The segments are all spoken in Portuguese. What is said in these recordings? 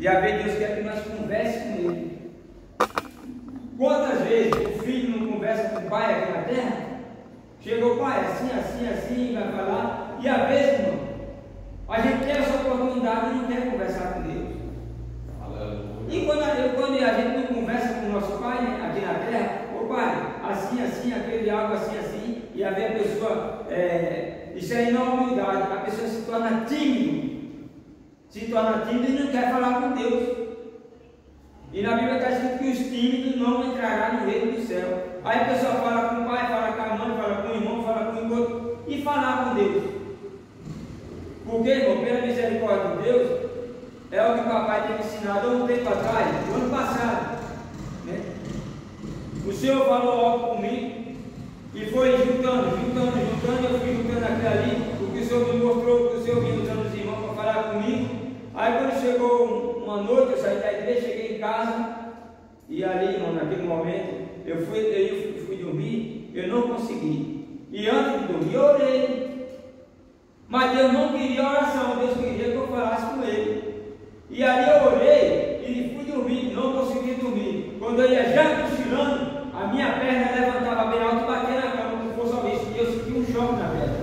E às vezes Deus quer que nós conversemos com Ele. Quantas vezes o filho não conversa com o pai aqui na terra? Chegou o pai, assim, vai falar. E às vezes, irmão, a gente tem essa oportunidade e não quer conversar com Deus. E quando a gente não conversa com o nosso pai, né, aqui na terra, ô pai, assim, aquele algo assim, e a ver a pessoa, isso aí não é humildade, a pessoa se torna tímido e não quer falar com Deus. E na Bíblia está escrito que os tímidos não entrarão no reino do céu. Aí a pessoa fala com o pai, fala com a mãe, fala com o irmão, fala com o outro, e falar com Deus. Porque, irmão, pela misericórdia de Deus, é o que o papai tem ensinado há um tempo atrás, no ano passado, né? O Senhor falou algo comigo e foi juntando, eu fui juntando aquilo ali, o que o Senhor me mostrou, o que o Senhor vinha usando os irmãos para falar comigo. Aí quando chegou uma noite, eu saí da igreja, cheguei em casa, e ali, irmão, naquele momento, eu fui dormir, eu não consegui. E antes de dormir, eu orei. Mas Deus não queria oração, Deus queria que eu falasse com Ele. E ali eu orei e fui dormir, não consegui dormir. Quando eu ia já cochilando, a minha perna levantava bem alto e batia na cama com força ao e eu senti um choque na perna.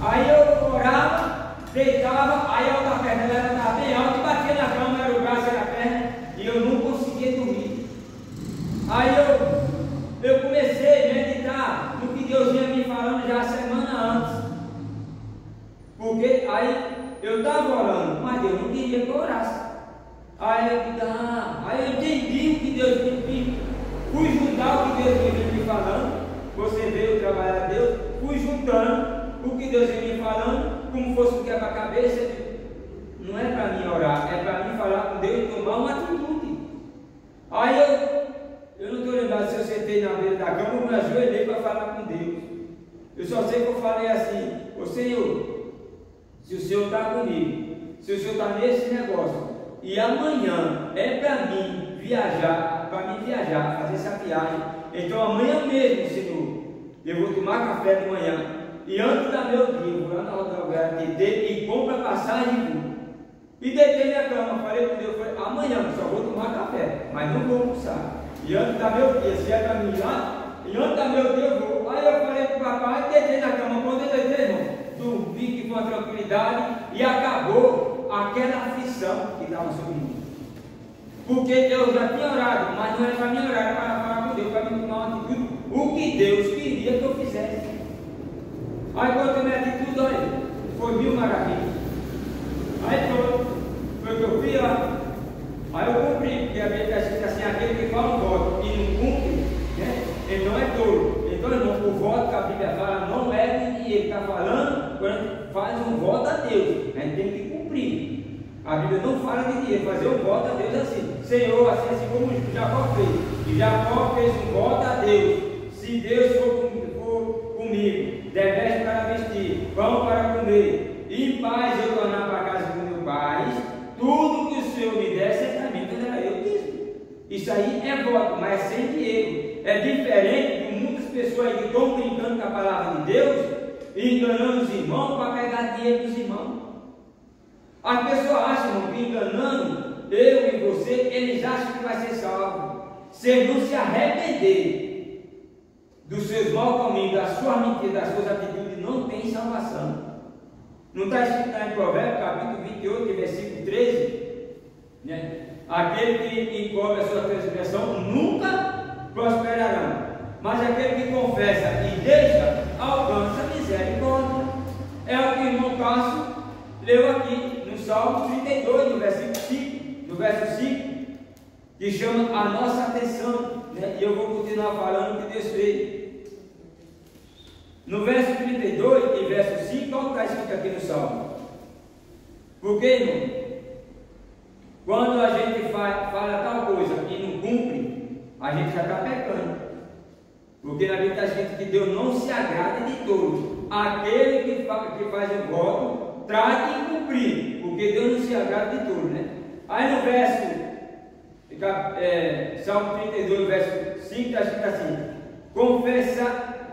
Aí eu orava, deitava, aí a outra perna levantava bem alto e batia na cama, era o braço, era a perna, e eu não conseguia dormir. Aí eu comecei a meditar no que Deus vinha me falando já a semana antes. Porque aí eu estava orando, mas Deus não queria que eu orasse. Aí eu entendi o que Deus me pediu, fui juntar o que Deus vinha me falando. Você veio trabalhar a Deus, fui juntando o que Deus vinha me falando, como fosse um quebra-cabeça. Não é para mim orar, é para mim falar com Deus e tomar uma atitude. Aí eu não estou lembrado se eu sentei na beira da cama ou me ajoelhei para falar com Deus. Eu só sei que eu falei assim: ô Senhor, se o Senhor está comigo, se o Senhor está nesse negócio, e amanhã é para mim viajar, fazer essa viagem, então amanhã mesmo, Senhor, eu vou tomar café de manhã, e antes da meu dia, eu vou lá na rodoviária e compro a passagem e deitei na cama, falei com Deus, amanhã só vou tomar café, mas não vou almoçar, e antes da meu dia, se é para mim lá, e antes da meu dia eu vou. Aí eu falei para o papai, deitei na cama, quando eu deitei, irmão, dormi que com a tranquilidade e acabou aquela aflição que estava sobre mim. Porque eu já tinha orado, mas não era para mim orar, era para falar com Deus, para me tomar uma atitude, o que Deus queria que eu fizesse. Aí quando eu tomei a atitude, olha, foi 1000 maravilhas. Aí pronto, foi o que eu fiz lá. Aí eu cumpri, porque a Bíblia está escrito assim: aquele que fala um voto e não cumpre, né, ele não é tolo. Então, irmão, o voto que a Bíblia fala não é o que ele está falando quando faz um voto a Deus. A gente tem que cumprir. A Bíblia não fala de dinheiro, fazer um voto a Deus assim: Senhor, assim como Jacó fez. E Jacó fez um voto a Deus: se Deus for comigo, der veste para vestir, pão para comer, e em paz eu tornar para casa do meu pai, tudo que o Senhor me der, certamente dará eu mesmo. Isso aí é voto, mas sem dinheiro. É diferente de muitas pessoas que estão brincando com a palavra de Deus e enganando os irmãos para pegar dinheiro dos irmãos. As pessoas acham, irmão, que enganando eu e você, eles acham que vai ser salvo. Se ele não se arrepender dos seus maus caminhos, das suas mentiras, das suas atitudes, não tem salvação. Não está escrito lá em Provérbios, capítulo 28, versículo 13, né? Aquele que encobre a sua transgressão nunca prosperarão, mas aquele que confessa e deixa, alcança misericórdia. É o que o irmão Cássio leu aqui no Salmo 32, no verso 5, que chama a nossa atenção, né? E eu vou continuar falando o que Deus fez. No verso 32 e verso 5, olha o que está escrito aqui no Salmo. Porque, irmão, quando a gente fala tal coisa e não cumpre, a gente já está pecando. Porque na Bíblia está escrito que Deus não se agrada de todos. Aquele que faz o voto, trate de cumprir, porque Deus não se agrada de todos, né? Aí no verso Salmo 32, verso 5, está escrito assim: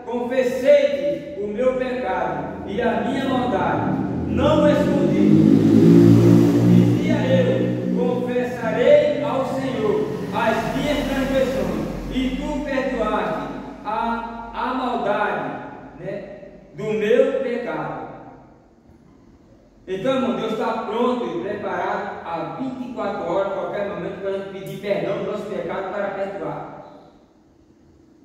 confessei-te o meu pecado e a minha maldade, não escondi. Dizia eu: confessa 24 horas, a qualquer momento, para pedir perdão do nosso pecado para perdoar.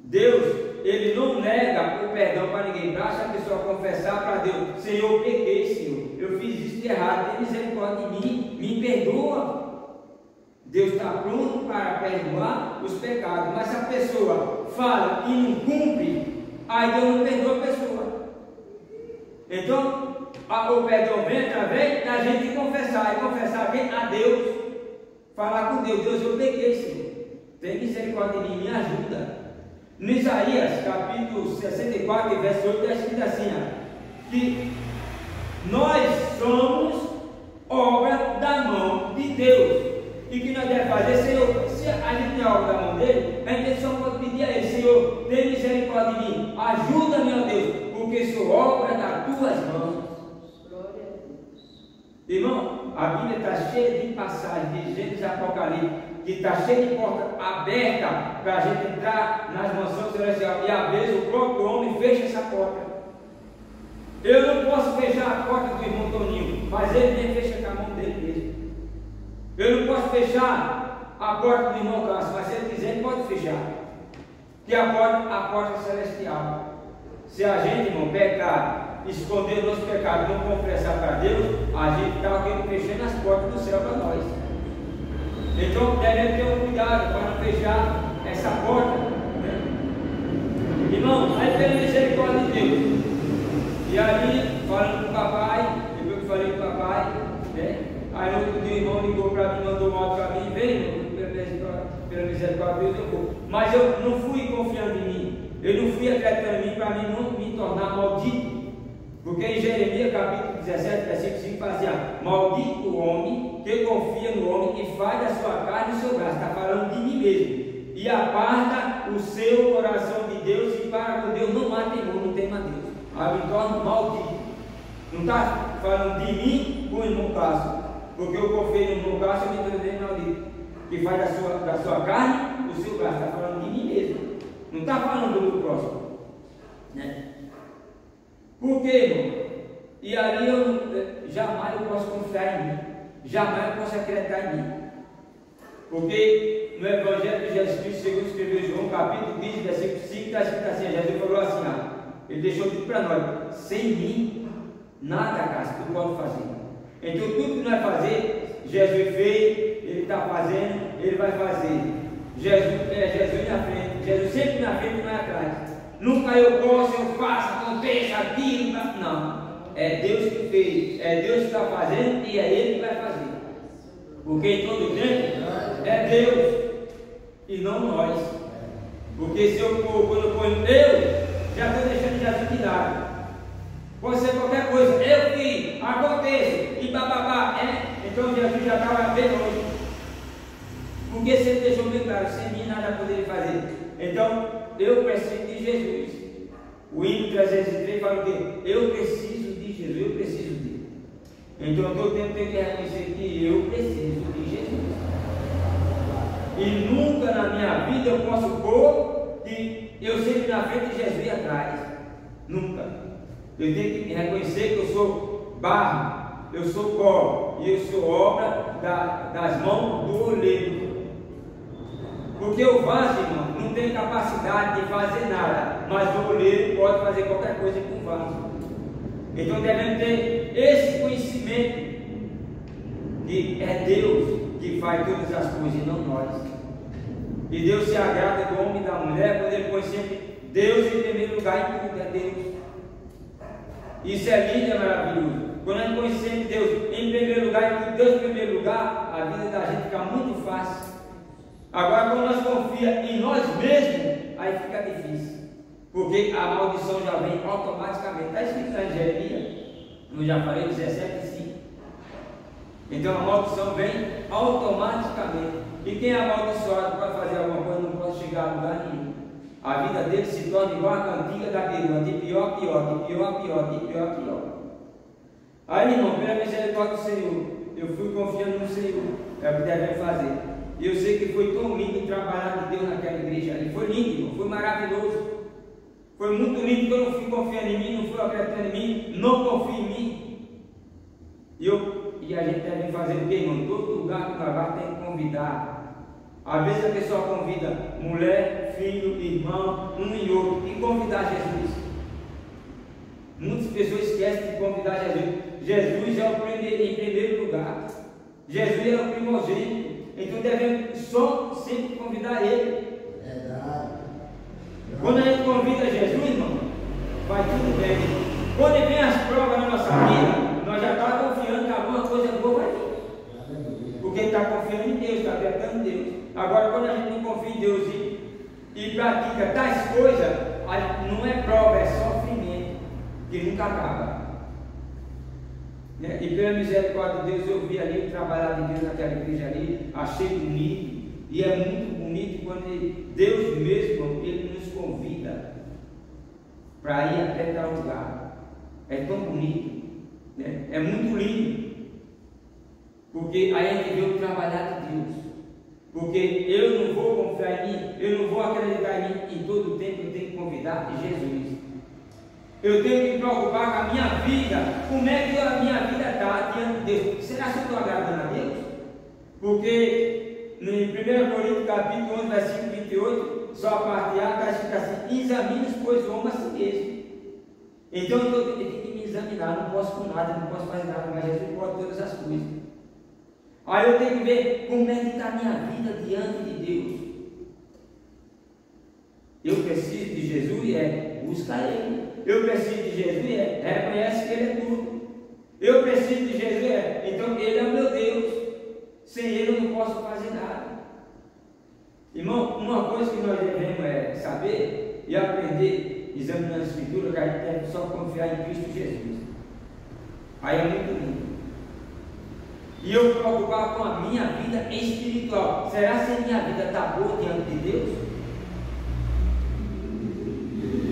Deus, Ele não nega o perdão para ninguém. Basta a pessoa confessar para Deus: Senhor, eu pequei, Senhor, eu fiz isso de errado, tem misericórdia de mim, me perdoa. Deus está pronto para perdoar os pecados, mas se a pessoa fala e não cumpre, aí Deus não perdoa a pessoa. Então, o perdão vem através da gente confessar, e confessar a Deus, falar com Deus: Deus, eu pequei, Senhor, tem misericórdia de mim, me ajuda. No Isaías, capítulo 64, verso 8, está escrito assim, que nós somos obra da mão de Deus. E que nós devemos fazer, Senhor, se a gente é obra da mão dele, a gente só pode pedir a ele: Senhor, tem misericórdia de mim, ajuda-me, ó Deus, porque sou obra das tuas mãos. Irmão, a Bíblia está cheia de passagens de Gênesis e Apocalipse, que está cheia de porta aberta para a gente entrar nas mansões celestiais, e às vezes o próprio homem fecha essa porta. Eu não posso fechar a porta do irmão Toninho, mas ele nem fecha com a mão dele mesmo. Eu não posso fechar a porta do irmão Cássio, mas se ele quiser, ele pode fechar. Que a porta celestial. Se a gente, irmão, pecar, esconder o nosso pecado, não confessar para Deus, a gente está fechando as portas do céu para nós. Então devemos ter um cuidado para não fechar essa porta, né? Irmão, aí pela misericórdia de Deus. E ali, falando com o papai, depois que eu falei com o papai, né? Aí no outro dia o irmão ligou para mim, mandou um áudio para mim: vem, pela misericórdia de Deus eu vou. Mas eu não fui confiando em mim, eu não fui acreditando em mim para mim não me tornar maldito. Porque em Jeremias capítulo 17, versículo 5 fazia: maldito o homem que confia no homem e faz da sua carne o seu braço. Está falando de mim mesmo. E aparta o seu coração de Deus, e para com Deus não há temor, não tema Deus. Aí me torno maldito. Não está falando de mim com o irmão Cássio, porque eu confiei no irmão Cássio e me tornei maldito. Que faz da sua carne o seu braço. Está falando de mim mesmo. Não está falando do próximo, né? Por quê, irmão? E ali jamais eu posso confiar em mim, jamais eu posso acreditar em mim, porque no Evangelho de Jesus Cristo, segundo escreveu João, capítulo 15, versículo 5, está escrito assim: Jesus falou assim, ele deixou tudo para nós: sem mim, nada, Cássio, tu pode fazer. Então tudo que nós fazer, Jesus fez, ele está fazendo, ele vai fazer. Jesus na frente, Jesus sempre na frente e não é atrás. Nunca eu posso, eu faço, aconteça, aquilo, não. É Deus que fez, é Deus que está fazendo e é Ele que vai fazer. Porque em todo tempo é Deus e não nós. Porque se eu quando eu ponho eu, já estou deixando Jesus de lado. Pode ser qualquer coisa, eu fiz, aconteça, e bababá, então Jesus já estava bem longe. Porque se ele deixou bem claro: sem mim nada poderia fazer. Então eu preciso de Jesus. O hino 303 fala o quê? Eu preciso de Jesus, eu preciso dele. Então todo tempo tem que reconhecer que eu preciso de Jesus. E nunca na minha vida eu posso pôr que eu sempre na frente de Jesus e atrás. Nunca. Eu tenho que reconhecer que eu sou barro, eu sou pó, e eu sou obra das mãos do oleiro. Porque o vaso, irmão, não tem capacidade de fazer nada, mas o oleiro pode fazer qualquer coisa com o vaso. Então devemos ter esse conhecimento que é Deus que faz todas as coisas e não nós. E Deus se agrada do homem e da mulher quando ele põe sempre Deus em primeiro lugar em tudo, é Deus. Isso é lindo, é maravilhoso. Quando a gente põe sempre Deus em primeiro lugar e tudo, Deus em primeiro lugar, a vida da gente fica muito fácil. Agora, quando nós confiamos em nós mesmos, aí fica difícil, porque a maldição já vem automaticamente. Está escrito lá em Jeremias, eu já falei, 17:5. Então a maldição vem automaticamente. E quem é amaldiçoado pode fazer alguma coisa, não pode chegar a lugar nenhum. A vida dele se torna igual a cantiga da perua, de pior a pior, de pior a pior, de pior a pior. Aí, irmão, pela misericórdia do Senhor, eu fui confiando no Senhor, é o que devemos fazer. E eu sei que foi tão lindo trabalhar com Deus naquela igreja ali. Foi lindo, irmão, foi maravilhoso. Foi muito lindo, que eu não fui confiando em mim, não fui acreditando em mim, não confio em mim. E a gente deve fazer o quê, irmão? Todo lugar que nós vamos tem que convidar. Às vezes a pessoa convida mulher, filho, irmão, um e outro, e convidar Jesus. Muitas pessoas esquecem de convidar Jesus. Jesus é o primeiro, em primeiro lugar. Jesus é o primogênito. Então devemos só sempre convidar Ele. Verdade. Quando a gente convida Jesus, irmão, vai tudo bem. Quando vem as provas na nossa vida, nós já estamos confiando que alguma coisa boa vai vir. Porque está confiando em Deus, está acreditando em Deus. Agora, quando a gente não confia em Deus e pratica tais coisas, não é prova, é sofrimento, que nunca acaba. E pela misericórdia de Deus, eu vi ali o trabalhar de Deus naquela igreja ali, achei bonito. E é muito bonito quando Deus mesmo, Ele nos convida para ir até tal lugar. É tão bonito, né? É muito lindo, porque aí a gente vê o trabalhar de Deus. Porque eu não vou confiar em mim, eu não vou acreditar em mim, em todo o tempo eu tenho que convidar Jesus. Eu tenho que me preocupar com a minha vida, como é que a minha vida está diante de Deus. Será que eu estou agradando a Deus? Porque em 1 Coríntios capítulo 11, versículo 28, só a parte A está escrito assim: examine, pois, o homem a si mesmo. Então eu tenho que me examinar, não posso com nada, não posso fazer nada, mas Jesus pode todas as coisas. Aí eu tenho que ver como é que está a minha vida diante de Deus. Eu preciso de Jesus e busca Ele. Eu preciso de Jesus e reconhece que Ele é tudo. Eu preciso de Jesus então Ele é o meu Deus. Sem Ele eu não posso fazer nada. Irmão, uma coisa que nós devemos saber e aprender, examinando a Escritura, que a gente deve só confiar em Cristo Jesus. Aí é muito lindo. E eu me preocupar com a minha vida espiritual. Será que a minha vida está boa diante de Deus?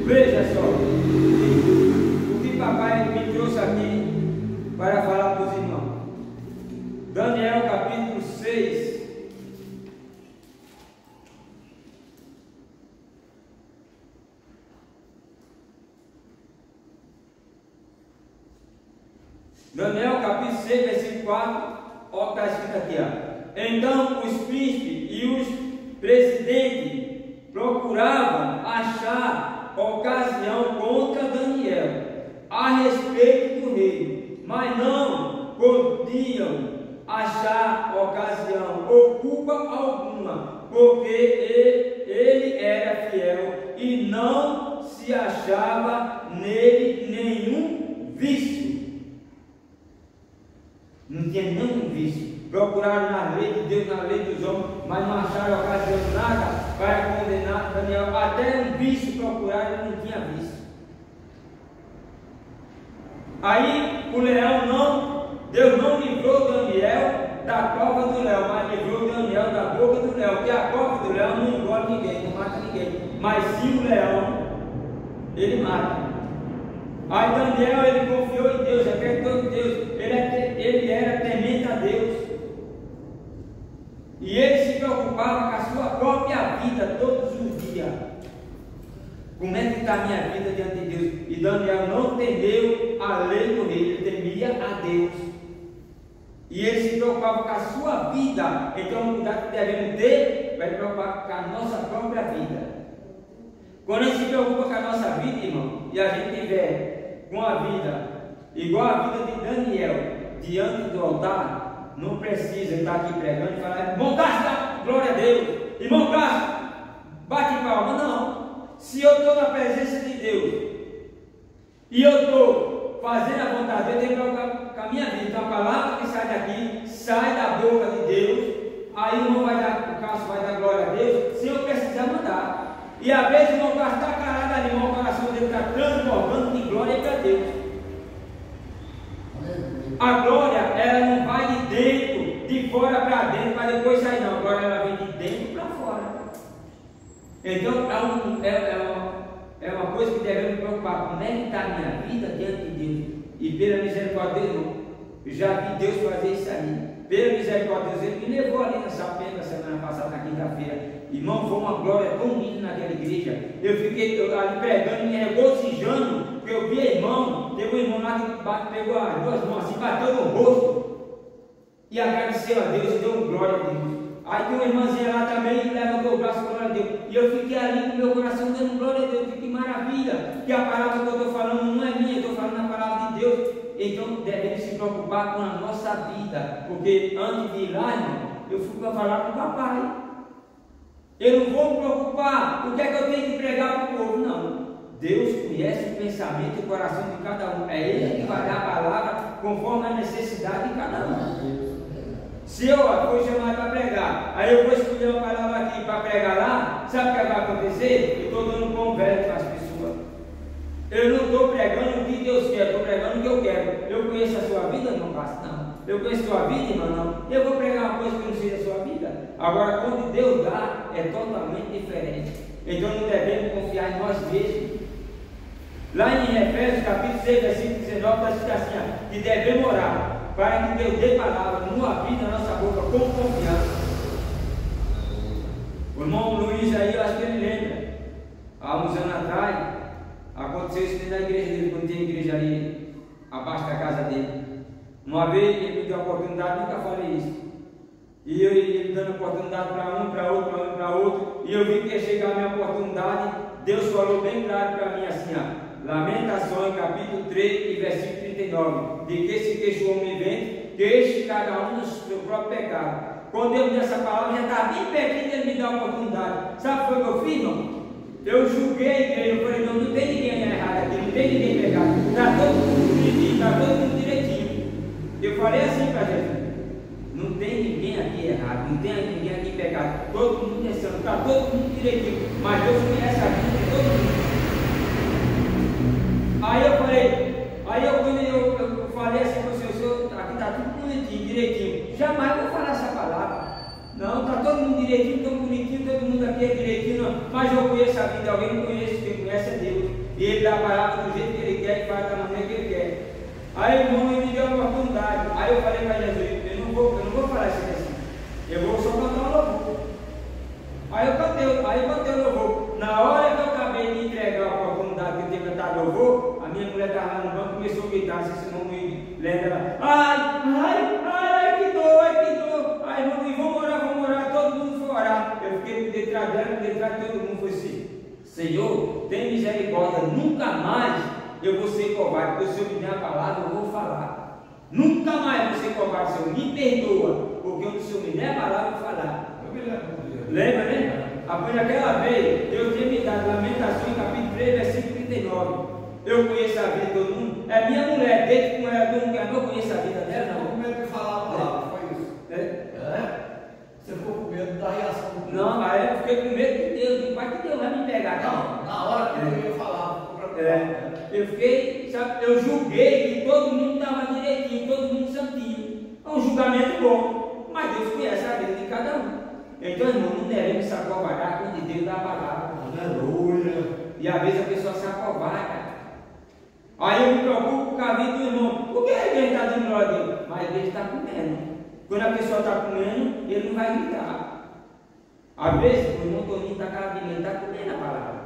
Veja só, o que papai me trouxe aqui para falar para os irmãos. Daniel capítulo 6. Daniel capítulo 6, versículo 4, olha o que está escrito aqui, ó. Então os príncipes e os presidentes procuravam achar ocasião contra Daniel a respeito do rei, mas não podiam achar ocasião ou culpa alguma, porque ele era fiel e não se achava nele nenhum vício. Não tinha nenhum vício. Procuraram na lei de Deus, na lei dos homens, mas não acharam ocasião nada para condenar Daniel. Até um vício procuraram e não tinha vício. Aí o leão não, Deus não livrou Daniel da cova do leão, mas livrou Daniel da boca do leão. Porque a cova do leão não engole ninguém, não mata ninguém. Mas se o leão, ele mata. Aí Daniel, ele confiou em Deus, acreditou em Deus, ele era temente a Deus, e ele se preocupava com a sua própria vida todos os dias. Como é que está a minha vida diante de Deus? E Daniel não temeu a lei do rei, ele temia a Deus, e ele se preocupava com a sua vida. Então o cuidado que devemos ter vai preocupar com a nossa própria vida. Quando a gente se preocupa com a nossa vida, irmão, e a gente tiver com a vida igual a vida de Daniel diante do altar, não precisa estar aqui pregando e falar: irmão Cássio, glória a Deus, irmão Cássio, bate palma. Não. Se eu estou na presença de Deus e eu estou fazendo a vontade de Deus, eu tenho que preocupar com a minha vida. Então a palavra que sai daqui, sai da boca de Deus. Aí o irmão vai dar, o Cássio vai dar glória a Deus, sem eu precisar mandar. E às vezes o irmão Cássio está calado ali, irmão, o coração dele está transformando de glória para Deus. A glória, ela não vai de dentro, de fora para dentro, para depois sair, não. A glória, ela vem de dentro para fora. Então é uma coisa que devemos preocupar. Como é que está a minha vida diante de Deus? E pela misericórdia de Deus, eu já vi Deus fazer isso aí. Pela misericórdia de Deus, ele me levou ali na Sapena semana passada, na quinta-feira. Irmão, foi uma glória tão linda naquela igreja. Eu fiquei ali pregando, me regozijando, porque eu vi irmão, teve um irmão lá que pegou as duas mãos assim, bateu no rosto. e agradeceu a Deus e deu glória a Deus. Aí tem uma irmãzinha lá também que levantou o braço, glória a Deus. E eu fiquei ali com meu coração dando glória a Deus. Que maravilha! Que a palavra que eu estou falando não é minha, eu estou falando a palavra de Deus. Então devemos se preocupar com a nossa vida. Porque antes de ir lá, irmão, eu fui para falar com o papai. Eu não vou me preocupar o que é que eu tenho que pregar para o povo, não. Deus conhece o pensamento e o coração de cada um. É Ele que vai dar a palavra conforme a necessidade de cada um. Se eu for chamado para pregar, aí eu vou escolher uma palavra aqui para pregar lá, sabe o que vai acontecer? Eu estou dando pão velho para as pessoas. Eu não estou pregando o que Deus quer, estou pregando o que eu quero. Eu conheço a sua vida, não basta não. Eu conheço a sua vida, irmão, não. Eu vou pregar uma coisa que não seja a sua vida. Agora, quando Deus dá, é totalmente diferente. Então não devemos confiar em nós mesmos. Lá em Efésios capítulo 6, versículo 19, está escrito assim, que devemos orar para que Deus dê palavra no abrir da nossa boca com confiança. O irmão Luiz aí, eu acho que ele lembra, há uns anos atrás, aconteceu isso na igreja dele, quando tinha igreja ali abaixo da casa dele. Uma vez ele me deu a oportunidade, nunca falei isso. E ele dando oportunidade para um, para outro, para outro, e eu vi que ia chegar a minha oportunidade. Deus falou bem claro para mim assim, Lamentações, capítulo 3 e versículo 39, de que se queixa o homem vem, queixe cada um do seu próprio pecado. Quando Deus me deu essa palavra, já estava bem pertinho de ele me dar a oportunidade. Sabe o que eu fiz, irmão? Eu julguei a igreja, eu falei, não tem ninguém errado aqui, não tem ninguém pecado, está todo mundo bonitinho, está todo mundo direitinho. Eu falei assim para Jesus, não tem ninguém aqui errado, não tem ninguém aqui pecado, todo mundo é santo, está todo mundo direitinho, mas Deus conhece a vida de todo mundo. Aí eu falei assim para o senhor, aqui está tudo bonitinho, direitinho, jamais vou falar essa palavra. Não, está todo mundo direitinho, todo bonitinho, todo mundo aqui é direitinho, não. Mas eu conheço a vida de alguém, não conheço, quem conhece é Deus. E Ele dá a palavra do jeito que Ele quer e faz da maneira que Ele quer. Aí o irmão me deu uma oportunidade. Aí eu falei para Jesus, eu não vou falar isso assim, eu vou só cantar um louvor. Aí eu cantei o louvor. Na hora que eu acabei de entregar a oportunidade que eu tinha cantado louvor, a minha mulher estava lá no banco e começou a gritar, se esse irmão me lembra, ai, que dor. Aí irmão, vamos orar, todo mundo foi orar. Eu fiquei detrás dela, detrás de todo mundo, foi assim, Senhor, tem misericórdia, nunca mais eu vou ser covarde, porque o Senhor me der a palavra, eu vou falar. Nunca mais vou ser covarde, Senhor, me perdoa, porque quando o Senhor me der a palavra, eu vou falar. Eu me lembro. Lembra, né? Após aquela vez, Deus tinha me dado Lamentações, capítulo 3, versículo 39. Eu conheço a vida de todo mundo. É minha mulher, desde que não era todo mundo, eu não conheço a vida dela, não. Com medo de falar a palavra, foi isso? Você ficou com medo da reação? Não, aí eu fiquei com medo de Deus. Vai que Deus vai me pegar. Não, na hora que eu ia falar, eu fiquei, sabe, eu julguei que todo mundo estava direitinho, todo mundo santinho. É um julgamento bom, mas Deus conhece a vida de cada um. Então, irmão, não devemos se acovardar quando Deus dá a palavra. Aleluia. E às vezes a pessoa se acovarda. Aí eu me preocupo com a vida do irmão. Por que a igreja está dando glória a Deus? Mas a igreja está comendo. Quando a pessoa está comendo, ele não vai gritar. Às vezes, o irmão Toninho está carregando, ele está comendo a palavra.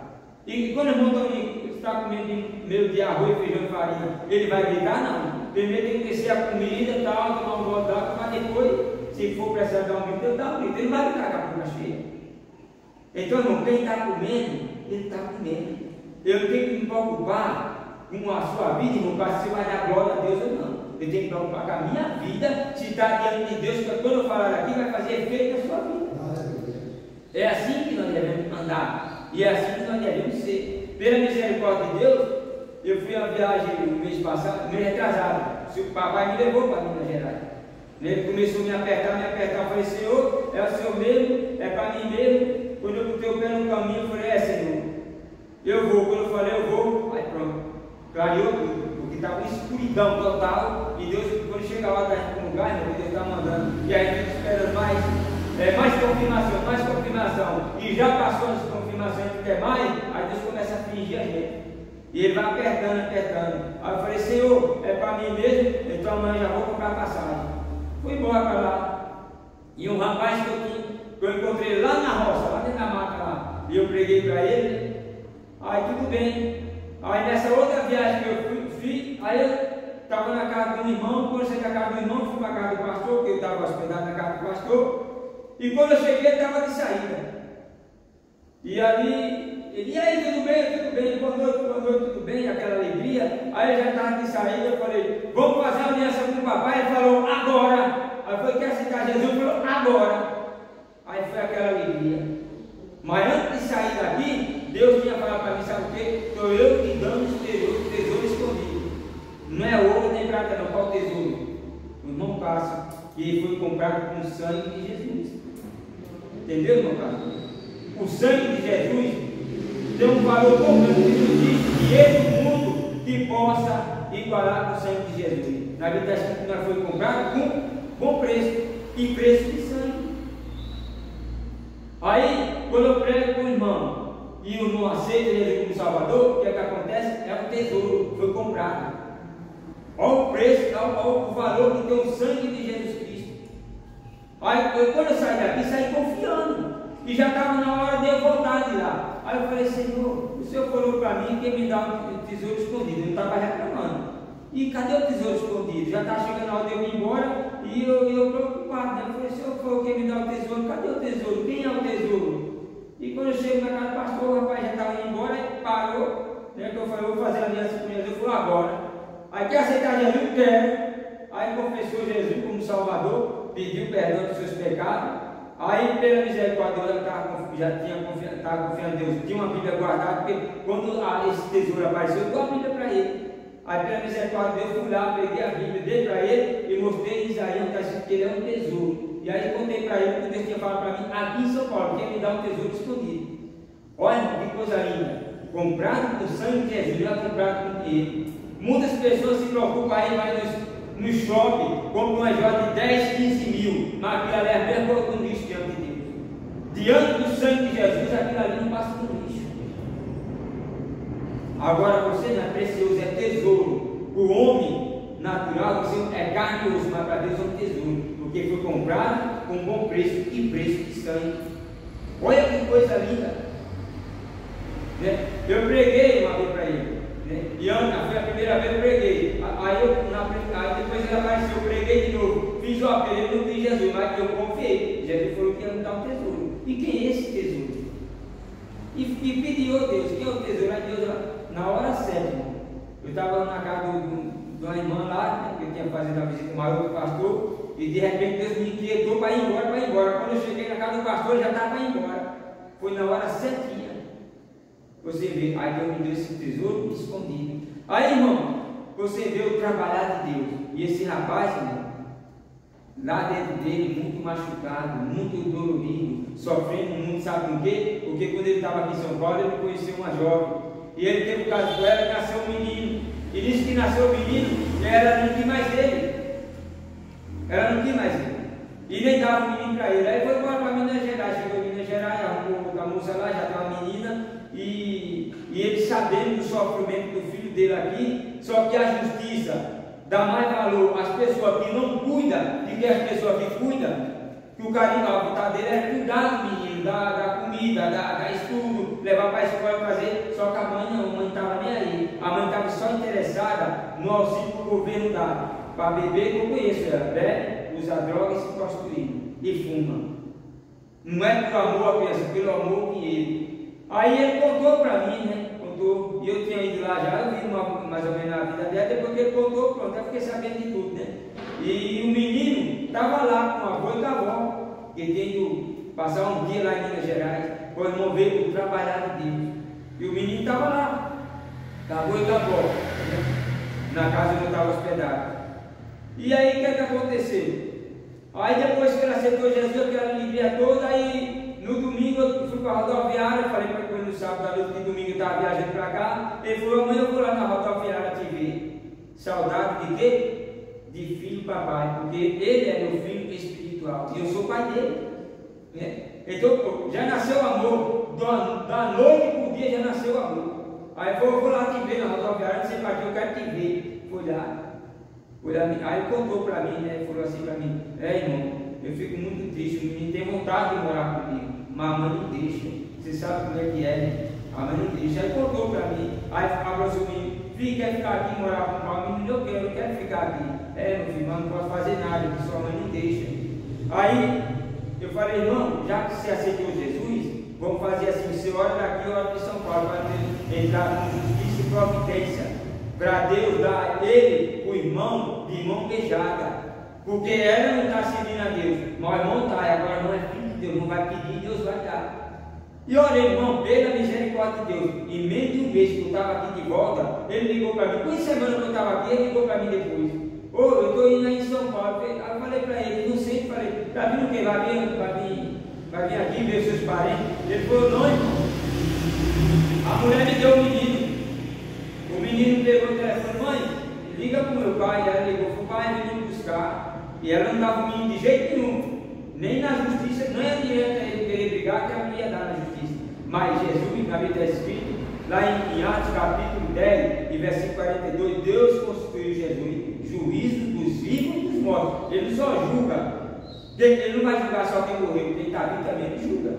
E quando o irmão Toninho está comendo meio de arroz, feijão e farinha, ele vai gritar? Não. Primeiro tem que descer a comida e tal, tomar um gole d'água, para depois, se for precisar dar um grito, ele dá um grito. Ele não vai gritar com a boca cheia. Então, irmão, quem está comendo, ele está comendo. Eu tenho que me preocupar com a sua vida, irmão, para se vai dar glória a Deus ou não. Eu tenho que me preocupar com a minha vida, se está diante de Deus, porque quando eu falar aqui, vai fazer efeito na sua vida. É assim que nós devemos andar, e é assim que nós devemos ser. Pela misericórdia de Deus, eu fui a uma viagem no mês passado, mês retrasado. O papai me levou para Minas Gerais. Ele começou a me apertar, eu falei, Senhor, é o Senhor mesmo, é para mim mesmo. Quando eu botei o pé no caminho, eu falei, Senhor, eu vou. Quando eu falei, eu vou, aí pronto, clareou tudo, porque estava uma escuridão total, e Deus, quando chega a hora da gente para um lugar, Deus está mandando, e aí a gente espera mais confirmação, e já passou as confirmações que quer mais, aí Deus começa a fingir a gente, e ele vai apertando, aí eu falei, Senhor, é para mim mesmo, então amanhã já vou comprar passagem. Fui embora para lá, e um rapaz que eu encontrei lá na roça, lá dentro da mata lá, e eu preguei para ele, aí tudo bem. Aí nessa outra viagem que eu fiz, aí estava na casa de um irmão. Quando eu cheguei na casa do irmão, fui para a casa do pastor, porque eu estava hospedado na casa do pastor. E quando eu cheguei, ele estava de saída. E ali, ele, e aí, tudo bem, boa noite, tudo bem, aquela alegria. Aí ele já estava de saída, eu falei, vamos fazer uma aliança com o papai. Ele falou, agora. Aí eu falei, quer aceitar Jesus? Ele falou, agora. Aí foi aquela alegria. Mas antes de sair daqui, Deus tinha falado para mim, sabe o quê? Estou eu que dando os tesouro escondido. Não é ouro nem prata não, qual tesouro? O irmão Cássio, que foi comprado com o sangue de Jesus. Entendeu, irmão Cássio? O sangue de Jesus tem um valor tão grande que esse mundo que possa igualar com o sangue de Jesus. Na Bíblia está escrito que nós foi comprado com preço, e preço de sangue. Aí, quando eu prego com o irmão e o irmão aceita Jesus como Salvador, o que é que acontece? É um tesouro, foi comprado. Olha o preço, olha o valor que tem o sangue de Jesus Cristo. Aí, quando eu saí daqui, saí confiando. E já estava na hora de eu voltar de lá. Aí eu falei, Senhor, o Senhor falou para mim que ia me dar um tesouro escondido. Eu não estava reclamando. E cadê o tesouro escondido? Já está chegando a hora de eu ir embora. E eu preocupado, né? Eu falei, Senhor falou que ia me dar o tesouro. Cadê o tesouro? Quem é o tesouro? E quando eu chego na casa do pastor, o rapaz já estava indo embora. Ele parou, né? Que eu falei, eu vou fazer aliança com Jesus. Eu falei, agora. Aí quer aceitar Jesus? Quero. Aí confessou Jesus como Salvador, pediu perdão dos seus pecados. Aí, pela misericórdia, eu estava confiando em Deus, tinha uma Bíblia guardada, porque quando esse tesouro apareceu, eu dou a Bíblia para ele. Aí, pela misericórdia de Deus, fui lá, peguei a Bíblia, dei para ele e mostrei em Isaías, está escrito que ele é um tesouro. E aí, contei para ele, porque Deus tinha falado para mim, aqui em São Paulo, que ia me dar um tesouro escondido. Olha, que coisa linda! Comprado com o sangue de Jesus, já comprado com dinheiro. Muitas pessoas se preocupam aí, vai no shopping, compra uma joia de 10, 15 mil, mas aquilo ali é a mesma coisa com lixo diante de Deus. Diante do sangue de Jesus, aquilo ali não passa por lixo. Agora você não é precioso, é tesouro. O homem natural, você é carne e osso, mas para Deus é um tesouro, porque foi comprado com bom preço e preço de sangue. Olha que coisa linda! Né? Eu preguei uma vez para ele. E Ana, foi a primeira vez que eu preguei. Aí depois ele apareceu, eu preguei de novo. Fiz o apelo, ele não fiz Jesus, mas eu confiei. Jesus falou que ia me dar um tesouro. E quem é esse tesouro? E pediu a Deus, quem é o tesouro? Aí Deus, na hora certa, eu estava na casa de uma irmã lá, né, que eu tinha fazido uma visita maior do pastor, e de repente Deus me inquietou para ir embora. Quando eu cheguei na casa do pastor, ele já estava para ir embora. Foi na hora certinha. Você vê, aí Deus me deu esse tesouro escondido. Aí, irmão, você vê o trabalhar de Deus. E esse rapaz, irmão, lá dentro dele, muito machucado, muito dolorido, sofrendo muito, sabe com o quê? Porque quando ele estava aqui em São Paulo, ele conheceu uma jovem. E ele teve um caso com ela, nasceu um menino. E disse que nasceu o menino, e ela não quis mais ele. Ela não quis mais ele. E nem dava o menino para ele. Aí foi embora para Minas Gerais. Chegou em Minas Gerais, arrumou a moça lá, já tem uma menina. E ele sabendo do sofrimento do filho dele aqui, só que a justiça dá mais valor às pessoas que não cuidam do que às pessoas que cuidam, que o carinho, a vontade dele é cuidar do menino, dar comida, dar estudo, levar para a escola fazer, só que a mãe não, a mãe estava nem aí, a mãe estava só interessada no auxílio que o governo dá, para beber, que eu conheço ela, bebe, usa droga e se prostitui, e fuma. Não é por amor à criança, pelo amor ao dinheiro. Aí ele contou para mim, né? Contou, e eu tinha ido lá já, eu vi mais ou menos a vida dela, depois que ele contou, pronto, eu fiquei sabendo de tudo, né? E o menino estava lá com o avô e com a avó, que tinha ido passar um dia lá em Minas Gerais, quando não veio para trabalhar de Deus. E o menino estava lá, com a avó e com a avó, né? Na casa onde eu estava hospedado. E aí o que é que aconteceu? Aí depois que ele aceitou Jesus, aquela alegria toda, aí no domingo eu fui para a rodoviária, falei para ele no sábado à noite, que domingo eu estava viajando para cá. Ele falou, amanhã eu vou lá na rodoviária te ver. Saudade de quê? De filho papai, porque ele é meu filho espiritual e eu sou pai dele. Né? Então já nasceu amor, da noite para o dia já nasceu amor. Aí eu vou lá te ver na rodoviária, não sei para que eu quero te ver. Foi lá. Aí ele contou para mim, né? Ele falou assim para mim, irmão, eu fico muito triste, o menino tem vontade de morar comigo, mas a mãe não deixa. Você sabe como é que é, né? A mãe não deixa. Aí contou para mim, aí falou assim, filho, quer ficar aqui, morar com o pai? Menino, eu quero ficar aqui. Meu filho, mas não posso fazer nada, porque sua mãe não deixa. Aí, eu falei, irmão, já que você aceitou Jesus, vamos fazer assim, você ora daqui, ora de São Paulo, para entrar com justiça e providência, para Deus dar ele, o irmão, de mão beijada. Porque ela não está servindo a Deus, mas o irmão está, e agora não é filho de Deus, não vai pedir, Deus vai dar. E orei, irmão, pela misericórdia de Deus, em menos de um mês que eu estava aqui de volta, ele ligou para mim, 2 semanas que eu estava aqui, ele ligou para mim depois. Eu estou indo aí em São Paulo. Aí eu falei para ele, não sei, falei, está vindo o quê? Vai vir aqui ver seus parentes? Ele falou, não, irmão. A mulher me deu o menino. O menino pegou o telefone, mãe, liga para o meu pai. Ela ligou, o pai veio me buscar. E ela não dava o menino de jeito nenhum. Nem na justiça, não é direto a ele querer brigar, que ela não ia dar na justiça. Mas Jesus, na Bíblia está escrito, lá em Atos capítulo 10, e versículo 42, Deus constituiu Jesus juízo dos vivos e dos mortos. Ele só julga. Ele não vai julgar só quem morreu, quem está vivo também ele julga.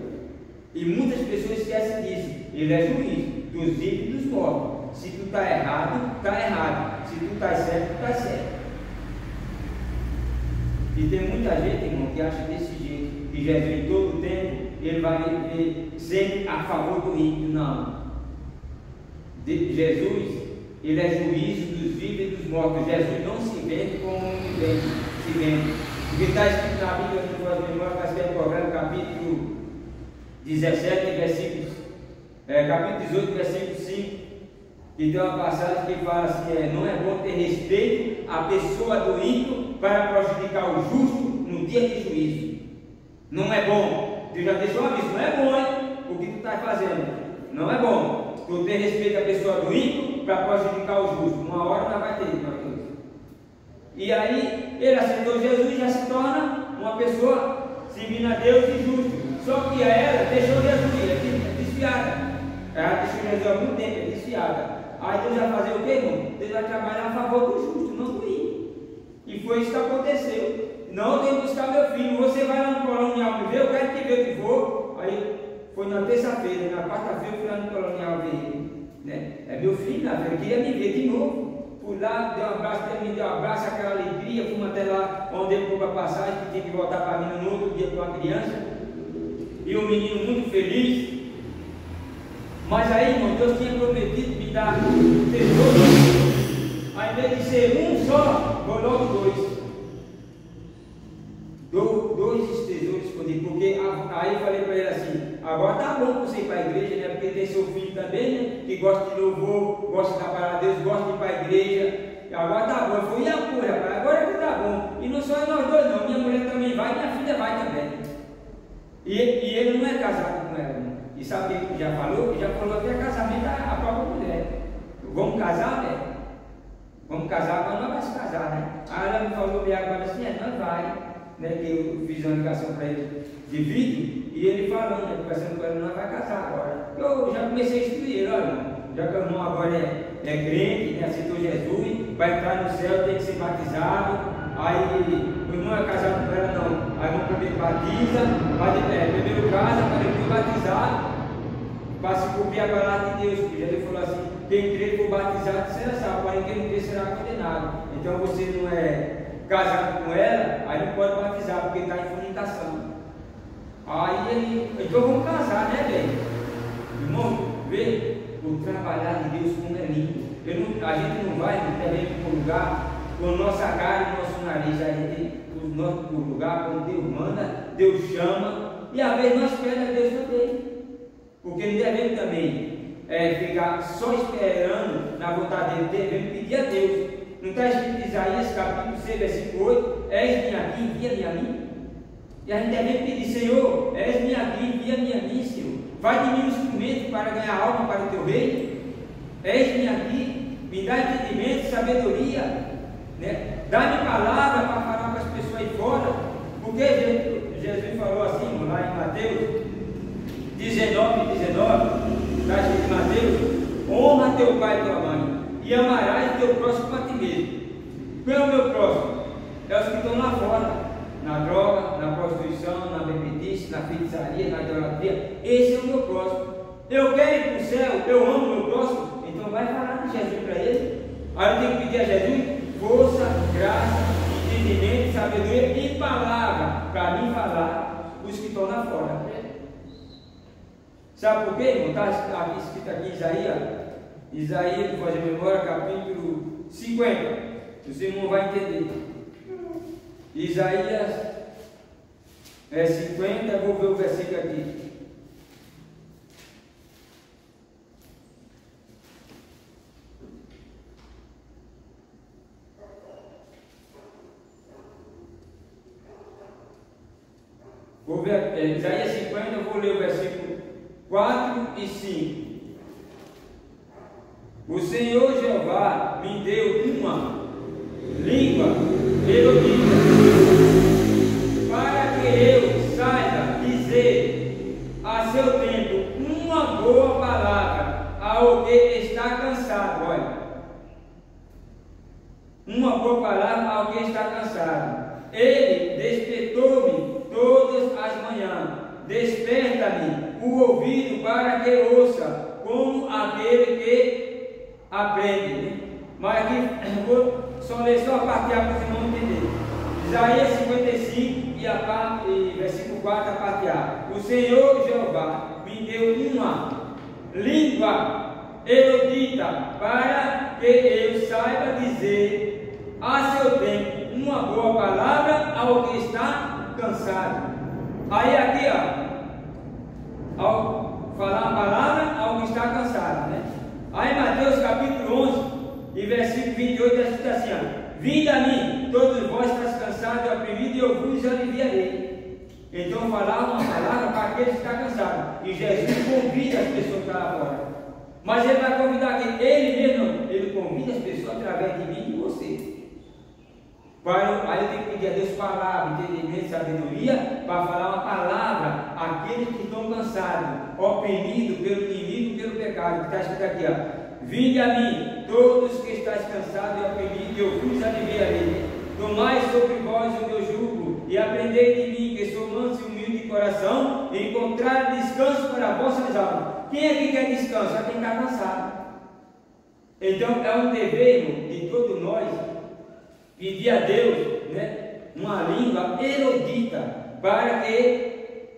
E muitas pessoas esquecem disso. Ele é juiz dos vivos e dos mortos. Se tu está errado, está errado. Se tu está certo, tu está certo. E tem muita gente, irmão, que acha desse jeito, que Jesus em todo o tempo, ele vai viver sempre a favor do ímpio. Não. Jesus, ele é juízo dos vivos e dos mortos. Jesus não se vende como um homem se vende. O que está escrito na Bíblia, no Suas Memórias, capítulo 17, capítulo 18, versículo 5, que tem uma passagem que fala assim, não é bom ter respeito à pessoa do ímpio para prejudicar o justo no dia de juízo. Não é bom. Deus já deixou um aviso, não é bom, hein? O que tu está fazendo? Não é bom. Tu ter respeito à pessoa do ímpio para prejudicar o justo. Uma hora não vai ter, meu Deus. E aí, ele aceitou Jesus e já se torna uma pessoa servindo a Deus e justo. Só que ela deixou Jesus, é desfiada. Ela deixou Jesus há muito tempo, é desfiada. Aí Deus vai fazer o quê, irmão? Deus vai trabalhar a favor do justo, não do ímpio. E foi isso que aconteceu. Não, eu tenho que buscar meu filho. Você vai lá no Colonial me ver, eu quero que ver o que for. Aí foi na terça-feira, na quarta-feira eu fui lá no Colonial ver ele. Né? É meu filho, ele queria me ver de novo. Fui lá, dei um abraço, ele me deu um abraço, aquela alegria. Fomos até lá onde ele comprou a passagem, que tinha que voltar para mim no outro dia com uma criança. E o menino muito feliz. Mas aí, irmão, Deus tinha prometido me dar tesouro. Ao invés de ser um só, vou logo 2. Dois tesouros escondidos. Porque aí eu falei para ele assim: agora tá bom você ir para a igreja, né? Porque tem seu filho também, né? Que gosta de louvor, gosta da palavra de Deus, gosta de ir para a igreja. Agora tá bom. Eu falei: e a cura, rapaz? Agora que tá bom. E não só nós dois, não. Minha mulher também vai, minha filha vai também. E ele não é casado com ela, né? E sabe o que já falou? Já falou até casamento a própria mulher. Vamos casar, né? Vamos casar, agora nós vamos se casar, né? Aí ela me falou bem agora assim: nós vai, né? Que eu fiz uma ligação para ele de vídeo, e ele falando, né? Conversando com ela, nós vai casar agora. Eu já comecei a instruir ele: olha, já que o irmão agora é crente, né? Aceitou Jesus, vai entrar no céu, tem que ser batizado. Aí o irmão é casado com ela, não. Aí vamos primeiro batiza, primeiro casa, para depois batizar, para se cumprir a palavra de Deus. Porque Jesus falou assim: quem crê for batizado será salvo, porém quem não crê será condenado. Então você não é casado com ela, aí não pode batizar, porque está em fornicação. Aí ele, então vamos casar, né, velho? Irmão, vê o trabalhar de Deus como é lindo. A gente não vai para um lugar com a nossa cara e o nosso nariz, a gente o nosso lugar, quando Deus manda, Deus chama, e às vezes nós pedimos a Deus também, porque não devemos também ficar só esperando na vontade dele, devemos pedir a Deus. Não está escrito em Isaías capítulo 6, versículo 8: és-me aqui, envia-me a mim. E a gente deve pedir: Senhor, és-me aqui, envia-me a mim, Senhor. Faz de mim um instrumento para ganhar alma para o teu reino. És-me aqui, me dá entendimento, sabedoria, né? Dá-me palavra para falar com as pessoas aí fora. Porque Jesus falou assim, lá em Mateus 19, está escrito em Mateus: honra teu pai e tua mãe, e amarás teu próximo como a ti mesmo. Quem é o meu próximo? É os que estão lá fora, na droga, na prostituição, na bebedice, na feitiçaria, na idolatria. Esse é o meu próximo. Eu quero ir para o céu, eu amo o meu próximo, então vai falar de Jesus para ele. Aí eu tenho que pedir a Jesus força, graça, entendimento, sabedoria e palavra para mim falar os que estão lá fora. Sabe por quê, irmão? Está escrito aqui em Isaías, vou fazer memória, capítulo 50. Os irmãos vão entender. Isaías 50, vou ver o versículo aqui. Vou ver Isaías 50, eu vou ler o versículo 4 e 5. O Senhor Jeová me deu uma língua erudita, para que eu saiba dizer a seu tempo uma boa palavra ao que está cansado. Olha, uma boa palavra ao que está cansado. Ele despertou-me todas as manhãs, desperta-me o ouvido para que ouça, como aquele que aprende, né? Mas aqui eu vou só ler só a parte A para os irmãos entenderem. Isaías 55 e versículo 4, a parte A. O Senhor Jeová me deu uma língua erudita para que eu saiba dizer a seu tempo uma boa palavra ao que está cansado. Aí aqui, ó, ao falar a palavra ao que está cansado, né? Aí Mateus capítulo 11 e versículo 28 está assim, ó: vinde a mim, todos vós estáis cansados e oprimidos, e eu vos aliviarei. Então falar uma palavra para aquele que está cansado. E Jesus convida as pessoas para lá fora. Mas ele vai convidar aqui, ele mesmo, ele convida as pessoas através de mim e de você. Aí eu tenho que pedir a Deus palavra, entendimento, sabedoria, para falar uma palavra àqueles que estão cansados, oprimidos pelo inimigo e pelo pecado. Está escrito aqui, ó: vinde a mim, todos que estáis cansados e oprimidos, e eu vos aliviarei. Tomai sobre vós o meu jugo, e aprendei de mim, que sou manso e humilde de coração, e encontrar descanso para vossas almas. Quem é que quer descanso? É quem está cansado. Então é um dever de todos nós pedir a Deus, né, uma língua erudita, para que